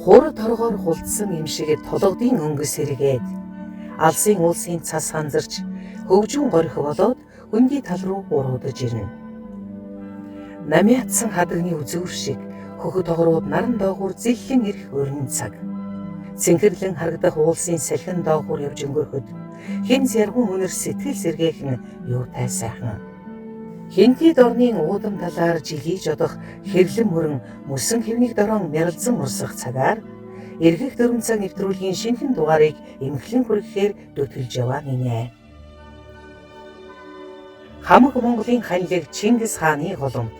Хур торгоор хулдсан юм шиг толгодын өнгөс сэргээд алсын уулсын цас ханзарч хөгжүүн горих болоод хөндөй тал руу уруудаж ирнэ. Намиатсан хадагны үзүүр шиг хөхөд тогрууд наран доогуур зиллэн ирэх өрнөн цаг. Цэнхэрлэн харагдах уулсын салхин доогуур явж өнгөрөхөд хэн зяргун үнэр сэтгэл сэргээхэн юутай сайхан. Хинтий дорны уудам талаар жилийж одох хэрлэн мөрөн мөсөн хэвнийг дорон мяралзан урсах цагаар эргэх 4 цаг нэвтрүүлгийн шинэхэн дугаарыг эмхлэн хүргэхээр дөтгөлж яваа нинэ. Хамаг Монголын ханилэг Чингис хааны голомт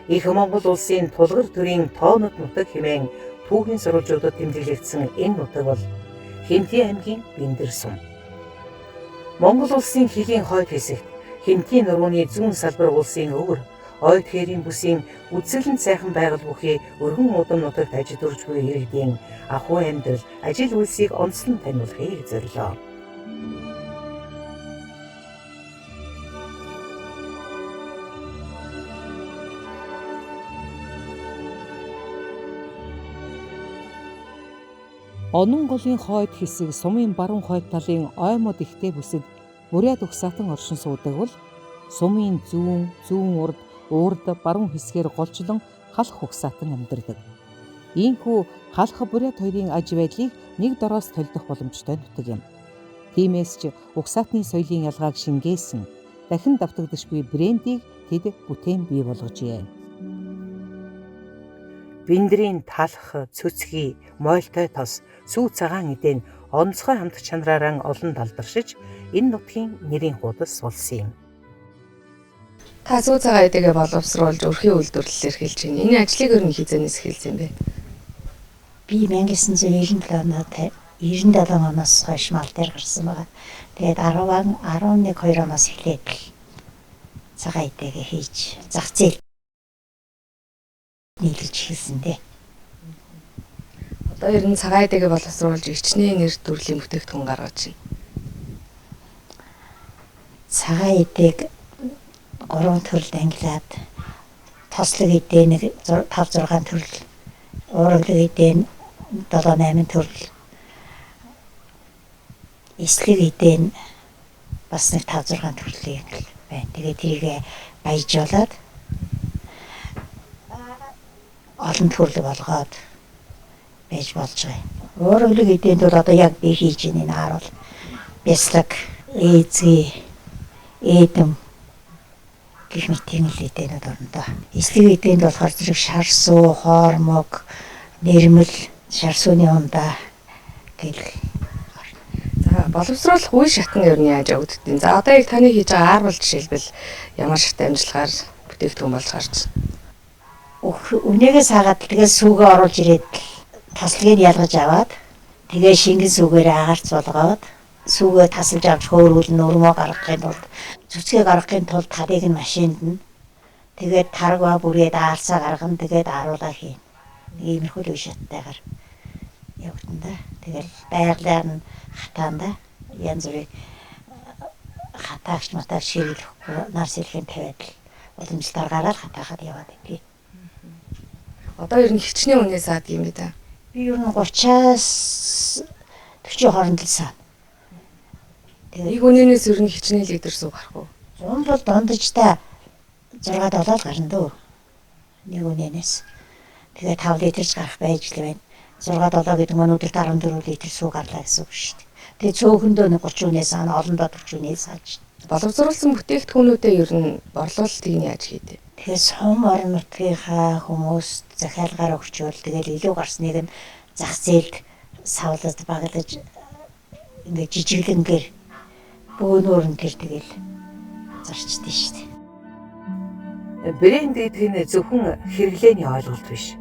их Монгол улсын тулгар төрийн тоонод нутаг хэмээн түүхийн сурвалжуудад тэмдэглэгдсэн энэ нутаг бол Хинтий аймгийн Бэндэр сум. Монгол улсын хилийн хойд хэсэгт Хинтий нурууны зүүн салбар улсын өвөр ойд хэрийн бүсийн үзэсгэлэн сайхан байгаль бүхий өргөн удам нутагт ажид уржгүй иргэдийн ахуй амьдрал, ажил үйлсийг онцлон таниулахыг зорилоо. Онон голын хойд хэсэг сумын баруун хойд талын оймод ихтэй бүсэд Буряд угсаатан оршин суудаг бол сумын зүүн урд баруун хэсгээр голчлон халах угсаатан амьдардаг. Ийхүү халах Буряд хоёрын аж байдлыг нэг дороос толдох боломжтой нутаг юм. Тиймээс ч угсаатны соёлын ялгааг шингээсэн дахин давтагдашгүй брендийг тэд бүтээн бий болгожээ. Бэндрийн талх, цөцгий, мойлтой тос, сүү цагаан эдэн онцгой хамт чанараараа олон талдаршиж энэ нутгийн нэрийн хуудас болсон юм. Та сүү цагаан эдэгээ боловсруулж өрхийн үйлдвэрлэлээр эхэлж байна. Энэ ажлыг өөр нь хизэнээс эхэлсэн юм бэ? Би 1997 оноос хойш мал дээр гарсан байгаа. Тэгээд 11-2 оноос эхлээд цагаан эдэгээ хийж зах зээл нийлж эхэлсэн дээ. Одоо ер нь цагаан эдэгээ боловсруулж ичнээ нэр төрлийн бүтээгдэхүүн гаргаж байна. Цагаан эдэг 3 төрөлд ангилаад тослог эдээ нэг 5-6 төрөл, ууралаг эдээ 7-8 төрөл, эслэг эдээ бас нэг 5-6 төрлийг байна. Тэгээд тэрийг баяжуулаад олон төрөл болгоод байж болж байгаа. Ууралаг эдээнд бол одоо яг би хийж байгаа энэ харуул бяслаг, эзги, эдэм гэх мэт тийм л эдээнүүд орно доо. Эслэг эдээнд болохоор зэрэг шарсуу, хоормог, нэрмэл, шарсууны ундаа гэл. За боловсруулах үе шатны ер нь яаж явагддیں۔ За одоо яг таны хийж байгаа ар бол жишээлбэл ямар шаттай амжилтгаар бүтээгдэхүүн болж гарч байна? Үнэгээ саагаад тэгээ сүүгээ оруулж ирээд таслыг ялгаж аваад тэгээ шингэн сүүгээр агаарч болгоод сүүгээ тасалж авч хөөрүүлэн өрмөө гаргахын тулд цөцгийг гаргахын тулд тарыг нь машинд нь тэгээд таргаа бүрээд аалсаа гаргана тэгээд аруулаа хийн. Иймэрхүү үе шаттайгаар явагдана да. Тэгэл байгалаар нь хатаанда янз бүрийн хатаагч матаг ширлэхгүй нар сэлхэн тавиад боломжтой гараад хатаахад яваад идэв. Одоо ер нь хичнээн үнээс аад юм бэ та? Би ер нь 30-аас 40 хооронд л саа. Нэг үнээс ер нь хичнээн литр сүү гарах уу? Зун бол дондожтой 6-7 л гарна дөө. Нэг үнээс. Тэгээ 5 литрч гарах байж л байна. 6-7 гэдэг нь өдөрт 14 литр сүү гарлаа гэсэн үг шүү дээ. Тэгээ цөөхөндөө 30 үнээс аа олондоо 40 үнээс ааж. Боловсруулсан бүтээгдэхүүнүүдээ ер нь борлуулалтыг нь яаж хийдэг? Тэгээ сум орон нутгийнхаа хүмүүст захиалгаар өгчөөл тэгэл илүү гарсныг нь зах зээлд савлаад баглаж ингээ жижиглэнгээр бөөнөр нь тэгэл зарчдээ шүү дээ. Брэнд гэдэг нь зөвхөн хэрэглээний ойлголт биш.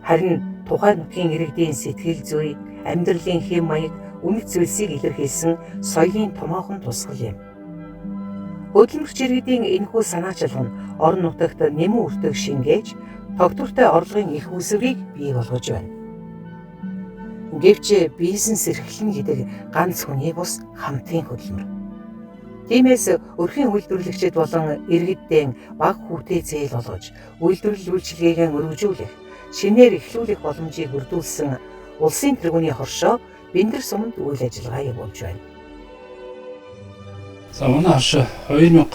Харин тухайн нутгийн иргэдийн сэтгэл зүй, амьдралын хэм маяг, үнэт зүйлсийг илэрхийлсэн соёлын томоохон тусгал юм. Хөдөлмөрч иргэдийн энэхүү санаачилга нь орон нутагт нэмэн үртэг шингээж, тогтвортой орлогын их үүсвэрийг бий болгож байна. Гэвч бизнес эрхлэн гэдэг ганц хүний бус хамтын хөдөлмөр. Тиймээс өрхийн үйлдвэрлэгчид болон иргэддээ бага хүүтэй зээл олгож, үйлдвэрлэл үйлчилгээгээ өргөжүүлэх, шинээр эхлүүлэх боломжийг өрдүүлсэн улсын тэргүүний хоршоо Бэндэр суманд үйл ажиллагаа явуулж байна. За манай хоршоо 2005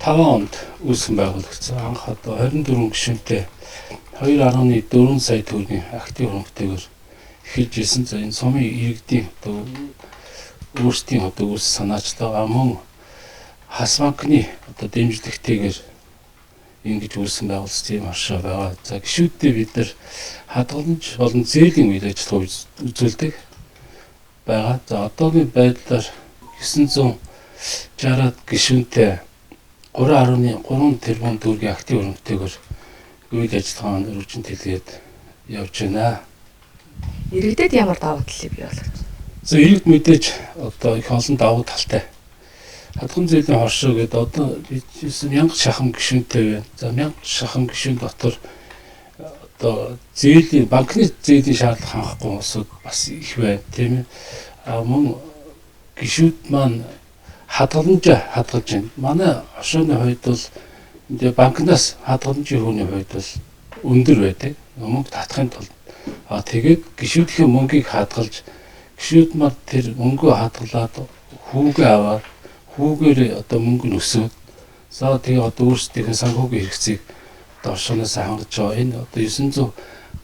онд үүсгэн байгуулагдсан. Анх одоо 24 гишүүнтэй 2.4 сая төгрөгийн актив хөрөнгөтэйгээр эхэлж ирсэн. За энэ сумын иргэдийн одоо өөрсдийн одоо үс санаачлаа мөн Хас банкны одоо дэмжлэгтэйгээр ингэж үүсгэн байгуулсан тийм хоршоо байгаа. За гишүүддээ бид нар хадгаламж болон зээлийн үйл ажиллагаа үзүүлдэг байгаа. За одоогийн байдлаар 960-аад гишүүнтэй 3.3 тэрбум төгрөгийн актив хөрөнгөтэйгээр үйл ажиллагаанд өргөжин тэлгээд явж байна. Иргэдэд ямар давуу талыг бий болгож? За иргэд мэдээж одоо их олон давуу талтай. Хадгалан зээлийн хоршоо гэдэг одоо бид 1000 шахам гишүүнтэй байна. За 1000 шахам гишүүн дотор одоо зээлийн банкны зээлийн шаардлага хангахгүй улсууд бас их байна тийм ээ. Мөн гишүүд маань хадгаламжаа хадгалж байна. Манай хоршооны хувьд бол энэ банкнаас хадгаламжийн хөөний хувьд бол өндөр байдаг. Мөнгө татахын тулд тэгээд гишүүдийн мөнгийг хадгалж гишүүд маань тэр мөнгөө хадгалаад хүүгээ аваад хүүгээр одоо мөнгө нөсөөд за тэгээ одоо өөрсдийнхээ санхүүгийн хэрэгцээг одоо хоршооноос хангаж байгаа. Энэ одоо 900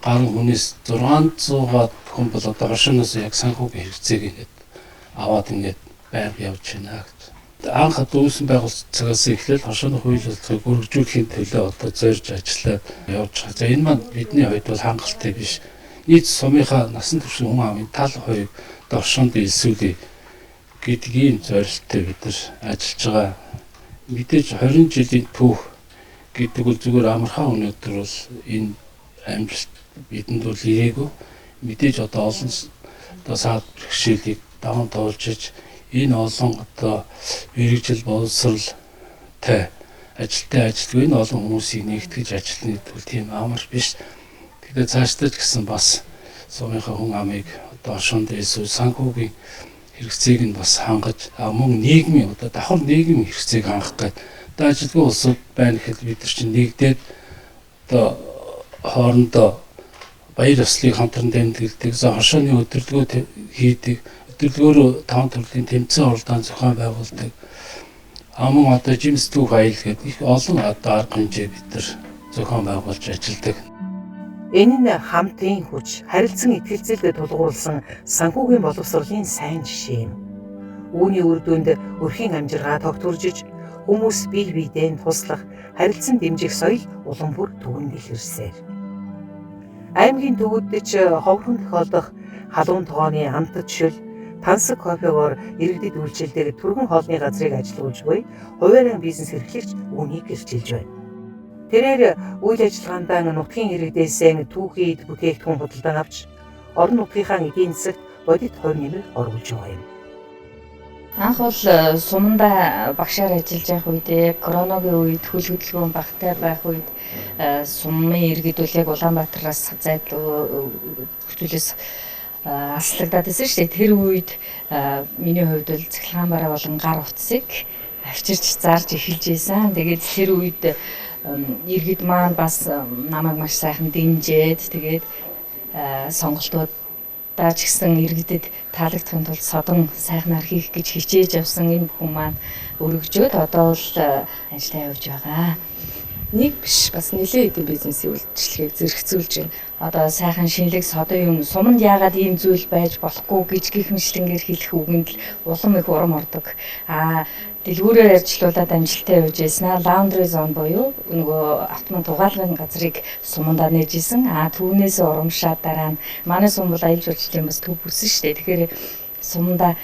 гаруй хүнээс 600-аад хүн бол одоо хоршооноос яг санхүүгийн хэрэгцээг ингээд аваад ингээд байнга явж байна гэж. Анх одоо үүсгэн байгуулсан цагаас эхлээл хоршооны хууль боловсролыг өргөжүүлэхийн төлөө одоо зорж ажиллаад явж байгаа. За энэ маань бидний хувьд бол хангалттай биш. Нийт сумынхаа насан туршийн хүн амын тал хоёрыг хоршоонд илсүүлээ гэдгийн зорилттой бид нар ажиллаж байгаа. Мэдээж 20 жилийн түүх гэдэг бол зүгээр амархан өнөөдөр бол энэ амжилт бидэнд бол ирээгүй. Мэдээж одоо олон одоо саад бэрхшээлийг даван туулж энэ олон одоо мэрэгжил боловсралтай ажилтны энэ олон хүмүүсийг нэгтгэж ажиллахны тул тийм амар биш. Тэгэхээр цаашдаа ч гэсэн бас сумынхаа хүн амыг одоо хоршоонд илсүүл санхүүгийн хэрэгцээг нь бас хангаж мөн нийгмийн одоо давхар нийгмийн хэрэгцээг хангах гэдэг одоо ажилтны улсууд байна гэхэд бид нар чинь нэгдээд одоо хоорондоо баяр ёслолыг хамтран тэмдэглэдэг, хоршооны өдөрлөгөө хийдэг, өдөрлөгөөрөө 5 төрлийн тэмцээн уралдаан зохион байгуулдаг. Мөн одоо жимс түүх аял гэдэг их олон одоо арга хэмжээ бид нар зохион байгуулж ажилладаг. Энэ нь хамтын хүч, харилцан итгэлцэлд тулгуурласан санхүүгийн боловсролын сайн жишээ юм. Үүний үр дүнд өрхийн амжиргаа тогтворжиж, хүмүүс бие биедээ туслах, харилцан дэмжих соёл улам бүр түгэнд илэрсээр. Аймгийн төвөдд ч ховхон тохиолдох халуун тогооны амтд шил, тансаг кофегоор иргэдэд үйлчилдэг түргэн хоолны газрыг ажилуулж буй хуваарийн бизнес эрхлэгч үүнийг гэрчилж байна. Тэрээр үйл ажиллагаанд нутгийн иргэдээс түүхийд бүтээгдэхүүн худалдан авч орон нутгийнхаа эдийн засагт бодит хувь нэмэр оруулж байгаа юм. Анх бол суманда багшаар ажиллаж байх үедээ коронавигийн үед хөл хөдөлгөөн багтай байх үед сумын иргэд бол яг Улаанбаатараас зайд хүчнээс аслагдаад байсан шүү дээ. Тэр үед миний хувьд бол цахилгаан бараа болон гар утсыг авчирч зарж эхэлж байсан. Тэгээд тэр үед иргэд маань бас намайг маш сайхан дэмжиж тэгээд сонголтуудаа ч гэсэн иргэдэд таалагдахын тулд содон сайхнаар хийх гэж хичээж явсан энэ бүхэн маань өргөжөөд одоо бол ажиллаа явуулж байгаа. Нэг биш бас нэлээд хэдэн бизнесийн үйлчлэгийг зэрэгцүүлж байна. Одоо сайхан шинэлэг содон юм суманд яагаад ийм зүйл байж болохгүй гэж гихмичлэнгээр хэлэх үгэнд л улам их урам ордог. Дэлгүүрээр ажиллаулаад амжилттай явж байснаа laundry zone буюу нөгөө автомат угаалгын газрыг сумандаа нээжсэн. Түүнээс урамшаад дараа нь манай сум бол аялал жуулчлалын бас төв бүсэн шүү дээ. Тэгэхээр сумандаа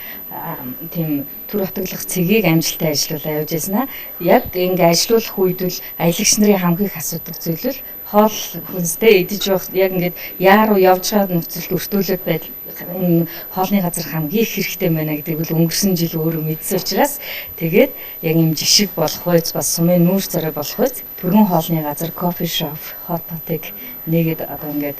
тийм төр утгаглах цэгийг амжилттай ажиллаулаа явж байснаа. Яг ингэ ажиллуулах үед л аялагч нарын хамгийн их асуудаг зүйл бол хоол хүнстэй идэж явах яг ингээд яа руу явж байгаа нөхцөлд өртөөлөд байдал энэ хоолны газар хамгийн их хэрэгтэй байна гэдэг нь өнгөрсөн жил өөрөө мэдсэн учраас тэгээд яг юм жишг болох байц бас сумын нүүр царай болох байц түргэн хоолны газар кофе шоп хот потыг нэгэд одоо ингээд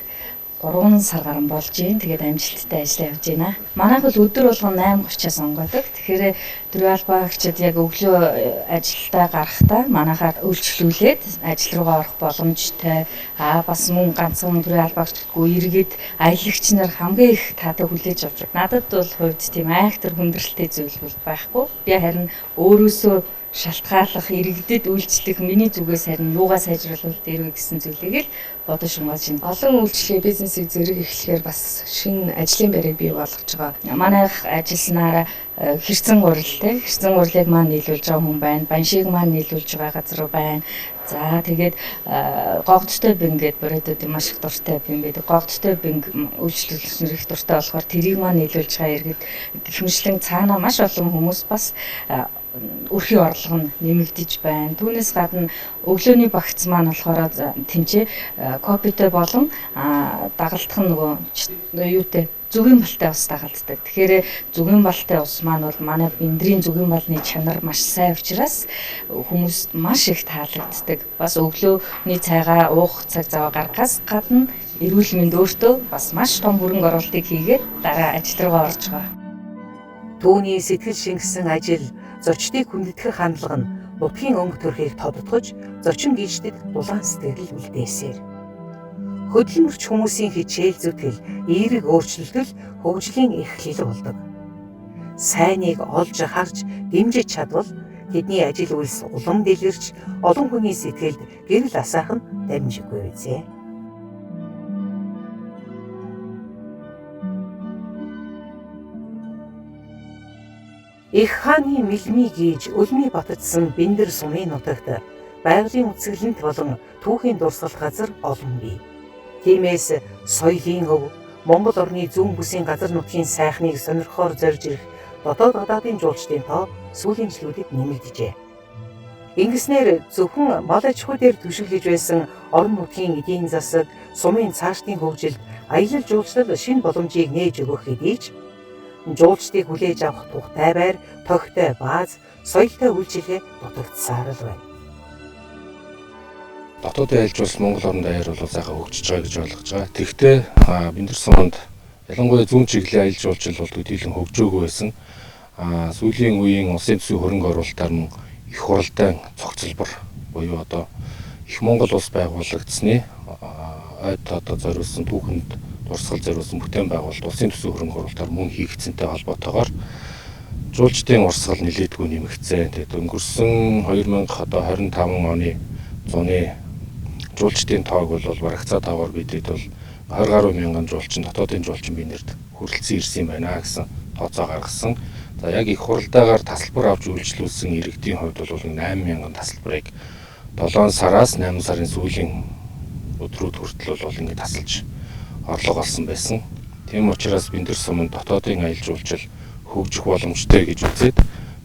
3 сар гарan болж байна. Тэгээд амжилттай ажиллаа явж байна. Манайх бол өдөр болгон 8:30-аас онгодог. Тэгэхээр Төрийн албаагчид яг өглөө ажилдаа гарахдаа манайхаар үйлчлүүлээд ажил руугаа орох боломжтой. Бас мөн ганцхан Төрийн албаагчдгүй иргэд аялагч нар хамгийн их таатай хүлээж авч байна. Надад бол хувьд тийм айхтар хүндрэлтэй зүйл бол байхгүй. Би харин өөрөөсөө шалтгааллах, иргэдэд үйлчлэх миний зүгээс харин юугаа сайжруулах дээр вэ гэсэн зүйлийг л бодож шунгаж байна. Олон үйлчлэгээ бизнесийг зэрэг эхлэхээр бас шинэ ажлын байрыг бий болгож байгаа. Манайх ажилласнараа хэрцэн гурилтай. Хэрцэн гурилыг маань нийлүүлж байгаа хүн байна. Баншиг маань нийлүүлж байгаа газар байна. За тэгээд гогдтой бин гэдэг бородод маш их дуртай бин байдаг. Гогдтой бин үйлчлүүлэгч нар их дуртай болохоор тэрийг маань нийлүүлж байгаа иргэд гихмишлэн цаанаа маш олон хүмүүс бас өрхийн орлого нь нэмэгдэж байна. Түүнээс гадна өглөөний багц маань болохоор тэмцээ копитэй болон дагалдах нь нөгөө юутэй зүгийн балтай ус дагалддаг. Тэгэхээр зүгийн балтай ус маань бол манай биндрийн зүгийн балны чанар маш сайн учраас хүмүүст маш их таалагддаг. Бас өглөөний цайгаа уух цаг зав гаргахаас гадна эрүүл мэнд өөртөө бас маш том хөрөнгө оруулалтыг хийгээд дараа ажил руугаа орж байгаа. Түүний сэтгэл шингэсэн ажил, зочдыг хүндэтгэх хандлага нь нутгийн өнгө төрхийг тодотгож, зочин гişтэд дулаан сэтгэл үлдээсээр. Хөдөлмөрч хүмүүсийн хичээл зүтгэл, эерэг өөрчлөлтөл хөгжлийн эрхлэл болдог. Сайныг олж харж, дэмжиж чадвал тэдний ажил үйлс улам дэлгэрч, олон хүний сэтгэлд гэрэл асаах нь дамжиггүй үзье. Их хааны мэлмий гээж өлмий батжсан Бэндэр сумын нутагт байгалийн үцгэлэнт болон түүхийн дурсгал газар олон бий. Тиймээс соёлын өв, Монгол орны зүүн бүсийн газар нутгийн сайхныг сонирхоор зорж ирэх дотоод гадаадын жуулчдын тоо сүүлийн жилүүдэд нэмэгдэжээ. Ингэснээр зөвхөн мал аж ахуй дээр түшиглэж байсан орон нутгийн эдийн засаг, сумын цаашдын хөгжилд аялал жуулчлал шинэ боломжийг нээж өгөх хэдий ч жуулчдыг хүлээж авах тухтай байр, тогттой бааз, соёлтой үйлчилгээ дутагдсаар л байна. Дотоодын аялал жуулчлал Монгол орнд даяар бол сайхан хөгжиж байгаа гэж ойлгож байгаа. Тэгэхдээ Бэндэр суманд ялангуяа зүүн чиглэлийн аялал жуулчлал бол төдийлөн хөгжөөгүй байсан. Сүүлийн үеийн улсын төсвийн хөрөнгө оруулалтаар нь их хуралдаан цогцлбор буюу одоо их Монгол улс байгуулагдсны ойд одоо зориулсан түүхэнд дурсгал зориулсан бүтээн байгуулалт улсын төсвийн хөрөнгө оруулалтаар мөн хийгдсэнтэй холбоотойгоор жуулчдын урсгал нэлээдгүй нэмэгдсэн. Тэгээд өнгөрсөн 2025 оны зуны жуулчдын тоог бол барагцаа таваар бидэд бол 20 гаруй мянган жуулчин дотоодын жуулчин биенэрд хүрэлцэн ирсэн байна гэсэн тооцоо гаргасан. За яг их хуралдаагаар тасалбар авч үйлчлүүлсэн иргэдийн хувьд бол 8 мянган тасалбарыг 7 сараас 8 сарын сүүлийн өдрүүд хүртэл бол ингэ тасалж орлого олсон байсан. Тийм учраас Бэндэр сумын дотоодын аялал жуулчлал хөгжих боломжтой гэж үзээд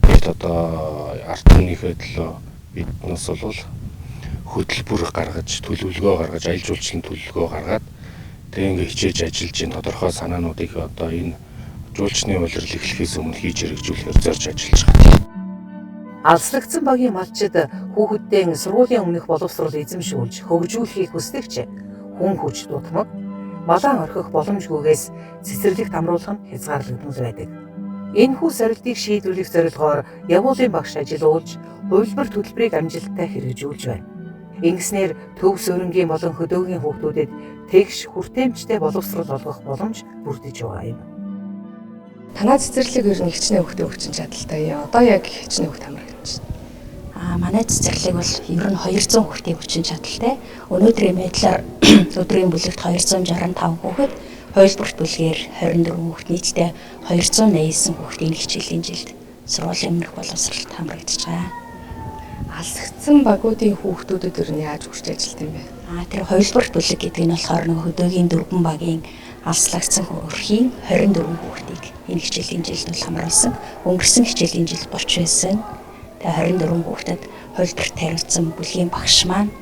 бид одоо ард түмнийхээ төлөө биднээс бол хөтөлбөр гаргаж, төлөвлөгөө гаргаж, аялал жуулчлалын төлөвлөгөө гаргаад тэгээ ингээ хичээж ажиллаж ин тодорхой санаануудыг одоо энэ жуулчны улирал эхлэхээс өмнө хийж хэрэгжүүлэхээр зорж ажиллаж байгаа. Алслагдсан багийн малчид хүүхэддээ сургуулийн өмнөх боловсрол эзэмшүүлж хөгжүүлэхийг хүсдэгч хүн хүч дутмаг, малаа орхих боломжгүйгээс цэцэрлэгт амруулах нь хязгаарлагдмал байдаг. Энэхүү сорилтыг шийдвэрлэх зорилгоор явуулын багш ажиллуулж, хувилбар төлбөрийг амжилттай хэрэгжүүлж байна. Ингэснээр төв суурингийн болон хөдөөгийн хүүхдүүдэд тэгш хүртээмжтэй боловсрол олгох боломж бүрдэж байгаа юм. Танай цэцэрлэг ер нь хичнээн хөвгтөө хүчин чадалтай. Одоо яг хичнээн хөвгт хамрагдаж байна. Манай цэцэрлэг бол ер нь 200 хүүхдийн хүчин чадалтай. Өнөөдрийн байдлаар өдрийн бүлэгт 265 хүүхэд, хувилбарт бүлгээр 24 хүүхэд, нийтдээ 289 хүүхдийн хичээлийн жилд сургуулийн өмнөх боловсролд хамрагдаж байгаа. Алсагдсан багуудын хүүхдүүдэд ер нь яаж хүрч ажилладаг юм бэ? Тэр хувилбарт бүлэг гэдэг нь болохоор нөгөө хөдөөгийн 4 багийн алслагдсан өрхийн 24 хүүхдийг энэ хичээлийн жилд бол хамруулсан. Өнгөрсөн хичээлийн жилд 30 байсан. Тэгээ 24 хүүхдэд хувилбарт хариуцсан бүлгийн багш маань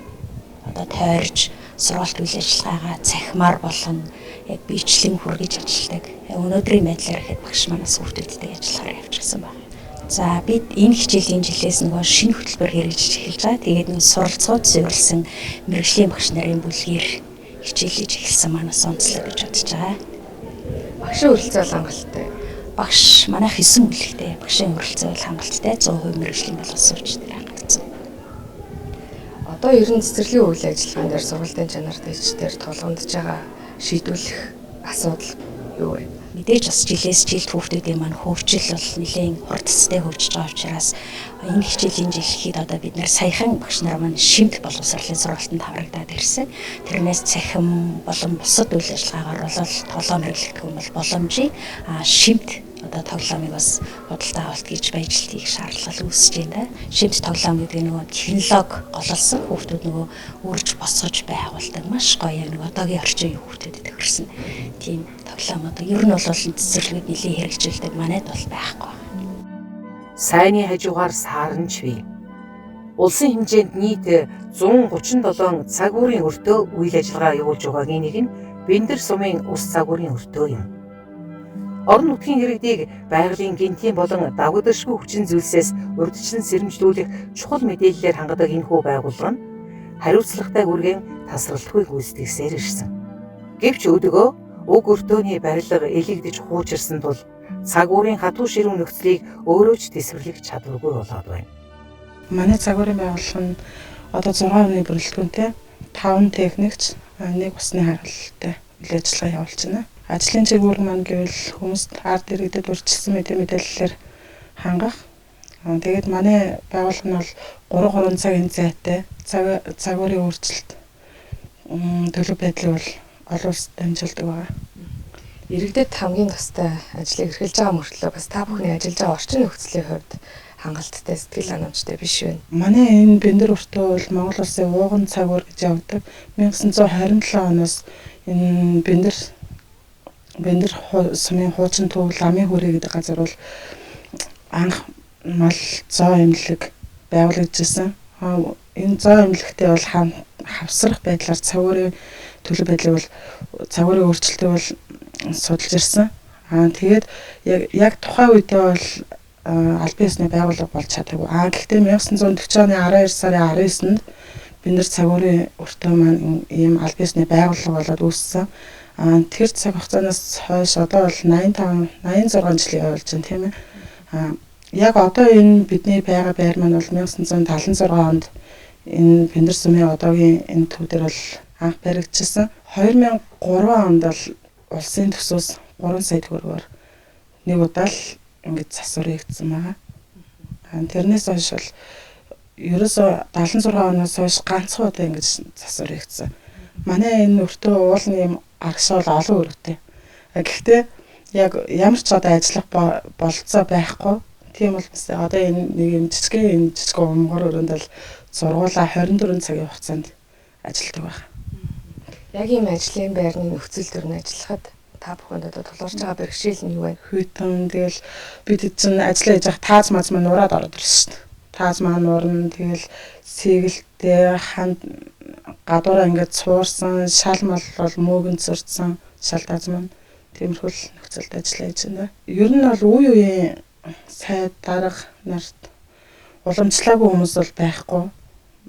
одоо тойрж сургалт үйл ажиллагаагаа цахимаар болгоно, яг бичлэн хүргэж ажилладаг. Өнөөдрийн байдлаар ихэд багш манаас хүүхдүүдтэй ажиллахаар явчихсан байна. За бид энэ хичээлийн жилээс нөгөө шинэ хөтөлбөр хэрэгжиж эхэлж байгаа. Тэгээд нэг суралцууд суурилсан мэргэжлийн багш нарын бүлгээр хичээлж эхэлсэн манаас онцлог гэж бодож байгаа. Багшийн хүрэлцээ бол хангалттай. Багш манай 9 бүлэгтэй багшийн хүрэлцээ бол хангалттай 100% мэргэжлийн боловсруулагч нар хангалтсан. Одоо ер нь цэцэрлэгийн үйл ажиллагаан дээр сургалтын чанар дэжтээр тулгамдж байгаа шийдвэрлэх асуудал юу вэ? Мэдээж бас жилээс жилд хүүхдүүдийн маань хөгжил бол нэлээд урт цэцтэй хөгжиж байгаа учраас энэ хичээлийн жил ихэд одоо бид нэр саяхан багш нар маань шимт боловсролын сургалтанд хамрагдаад ирсэн. Тэрнээс цахим болон бусад үйл ажиллагаагаар бол тоглоом хэрэглэх гэх юм бол боломжийг шимт одоо тоглоомыг бас бодолтой авалт гэж баяжилт хийх шаардлага үүсэж байна. Шимт тоглоом гэдэг нь нөгөө технологи гололсон хүүхдүүд нөгөө үрж босгож байгуулдаг маш гоё нэг одоогийн орчин үеийн хүүхдүүдэд тохирсон тийм тоглоом одоо ер нь бол цэцэрлэгүүд нэлээд хэрэгжүүлдэг манайд бол байхгүй. Сайны хажуугаар сааранч бий. Улсын хэмжээнд нийт 137 цаг уурын өртөө үйл ажиллагаа явуулж байгаагийн нэг нь Бэндэр сумын ус цаг уурын өртөө юм. Орон нутгийн иргэдийг байгалийн гинтийн болон давгдашгүй хүчин зүйлсээс урьдчилан сэрэмжлүүлэх чухал мэдээллээр хангадаг энэхүү байгууллага нь хариуцлагатай үргэн тасралтгүй гүйцэтгсээр ирсэн. Гэвч өдгөө уг өртөөний барилга элэгдэж хуучирсан тул цаг уурын хатуу ширүүн нөхцөлийг өөрөө ч тесвэрлэх чадваргүй болоод байна. Манай цаг уурын байгууллага нь одоо 6 оны бүрэлдэхүүнтэй 5 техникч, 1 усны харгалтай үйл ажиллагаа явуулж байна. Ажлын чиглэл маань гэвэл хүмүүст ард иргэдэд урьдчилсан мэдээллээр хангах. Тэгээд манай байгууллага нь бол 3 цагийн зайтай цаг уурын өөрчлөлт төлөв байдлыг бол олон улсад дамжуулдаг байна. Иргэдэд хамгийн тустай ажлыг эрхэлж байгаа мөртлөө бас та бүхний ажиллаж байгаа орчин нөхцөлийн хувьд хангалттай сэтгэл ханамжтай биш байна. Манай энэ Бэндэр өртөө бол Монгол улсын ууган цаг ур гэж явдаг. 1927 оноос энэ Бэндэр сумын хуучин төв Ламын хүрээ гэдэг газар бол анх мал зоо эмнэлэг байгуулагдсан. Энэ зоо эмнэлэгтээ бол хавсрах байдлаар цаг уурын төлөв байдлыг бол цаг уурын өөрчлөлтөө бол судалж ирсэн. Тэгээд яг тухайн үедээ бол албан ёсны байгууллага болж чадаагүй. Гэхдээ 1940 оны 12 сарын 19-нд Бэндэр цаг уурын өртөө маань ийм албан ёсны байгууллага болоод үүссэн. Тэр цаг хугацаанаас хойш одоо бол 86 жилийн явж байна тийм ээ. Яг одоо энэ бидний байгаа байр маань бол 1976 онд энэ Бэндэр сумын одоогийн энэ төв дээр бол анх баригдчихсан. 2003 онд бол улсын төсөөс 3 сая төгрөгөөр нэг удаа л ингэж засвар хийгдсэн байгаа. Тэрнээс хойш бол ерөөсөө 76 оноос хойш ганцхан удаа ингэж засвар хийгдсэн. Манай энэ өртөө уулын юм аргашаал олон өрөвтэй. Гэхдээ яг ямар ч одоо ажиллах болцоо байхгүй. Тийм учраас одоо энэ нэг юм жижиг умгар өрөөнд л сургуулаа 24 цагийн хугацаанд ажилладаг байна. Яг ийм ажлын байрны нөхцөл төрөнд ажиллахад та бүхэнд одоо тулгарч байгаа бэрхшээл нь юу вэ? Хүйтэн тэгэл бид чинь ажиллаж явах тааз маз маань нураад ороод ирсэн шүү дээ. Тааз маань нуурна тэгэл сэгэлтэй гадуураа ингээд цуурсан, шал мал бол мөөгөн зурцсан шал тааз маань тиймэрхүү нөхцөлд ажиллаж байна. Ер нь бол үе сайд дарга нарт уламжлаагүй хүмүүс бол байхгүй.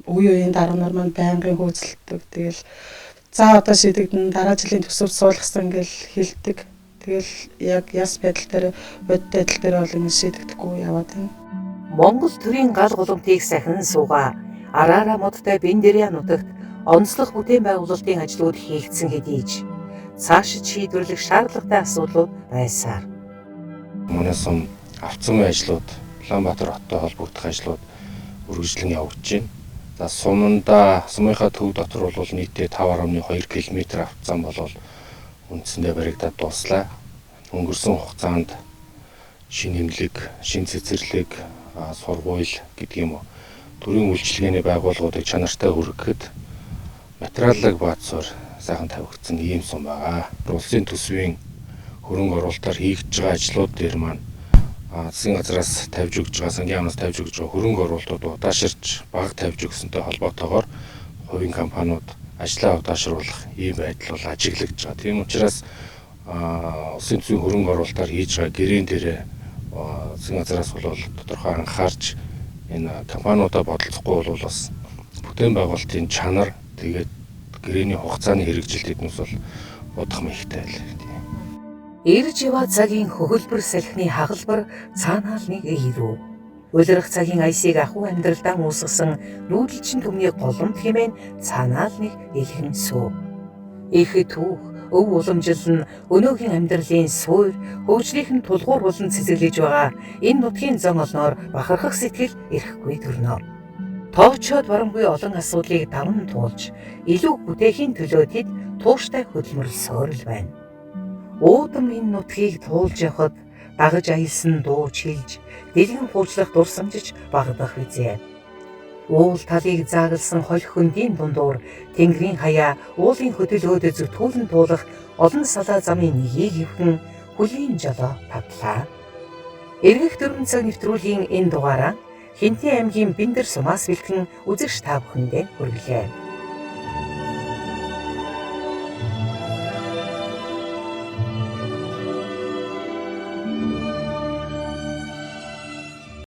Үеийн дарга нар маань байнгын хөөцөлдөг. Тэгэл за одоо шийдэгдэн дараа жилийн төсөвт суулгасан гэж хэлдэг. Тэгэл яг яс байдал дээр бод байдал дээр бол ингэ шийдэгдэхгүй яваад байна. Монгол төрийн гал голомтыг сахин суугаа араараа модтой Бэндэрийн нутагт онцлог бүтээн байгуулалтын ажлууд хийгдсэн хэдий ч цаашид шийдвэрлэх шаардлагатай асуудлууд байсаар. Манай сум авцсан ажлууд, Улаанбаатар хоттой холбогдох ажлууд үргэлжлэн явагдаж байна. За сумынхаа төв дотор бол нийтдээ 5.2 км авцсан болол үндсэндээ баригдаад дуслаа. Өнгөрсөн хугацаанд шин эмнэлэг, шин цэцэрлэг, сургууль гэдэг юм уу төрийн үйлчилгээний байгууллагуудыг чанартай хүргэхэд материалыг баацсаар сайхан тавигдсан ийм сум байгаа. Улсын төсвийн хөрөнгө оруулалтаар хийгдэж байгаа ажлууд дээр маань засгийн газраас тавьж өгж байгаа, сангийн яамнаас тавьж өгж байгаа хөрөнгө оруулалтууд удааширч бага тавьж өгсөнтэй холбоотойгоор хувийн компаниуд ажлаа удаашруулах ийм байдал бол ажиглагдж байгаа. Тийм учраас улсын төсвийн хөрөнгө оруулалтаар хийж байгаа гэрээн дээрээ засгийн газраас бол тодорхой анхаарч энэ компаниудаа бодлохгүй бол бас бүтээн байгуулалтын чанар тэгээд гэрээний хугацааны хэрэгжилт эднээс бол бодох мэхтэй байл. Ирж яваа цагийн хөхөлбөр салхины хагалбар цаанаал нэг ирүү. Улирах цагийн айсыг ахуй амьдралдаа уусгасан нүүдэлчин төмний голомт хэмээн цаанаал нэг илхэн сүү. Их түүх өв уламжилн өнөөгийн амьдралын суур хөгжлийнхэн тулгуур болон цэцэглэж байгаа энэ нутгийн зам олноор бахархах сэтгэл ирэхгүй төрнө. Тоочоод барамгүй олон асуудлыг даван туулж илүү бүтээхийн төлөө тэд тууштай хөдөлмөрл суурил байна. Уудам энэ нутгийг туулж явахад дагаж аялсан дуу чилж дэлгэн хуучлах дурсамжиж багдах үзье. Уул талыг заагалсан хол хөндийн дундуур тэнгэрийн хаяа уулын хөдөлгөөд зүтгүүлэн туулах олон салаа замын нэгийг өвхөн хүлийн жолоо татлаа. Эргэх 4 цаг нэвтрүүлгийн энэ дугаараа Хинтээ аймгийн Бэндэр сумаас бэлтгэн үзэгч та бүхэндээ хүргэлээ.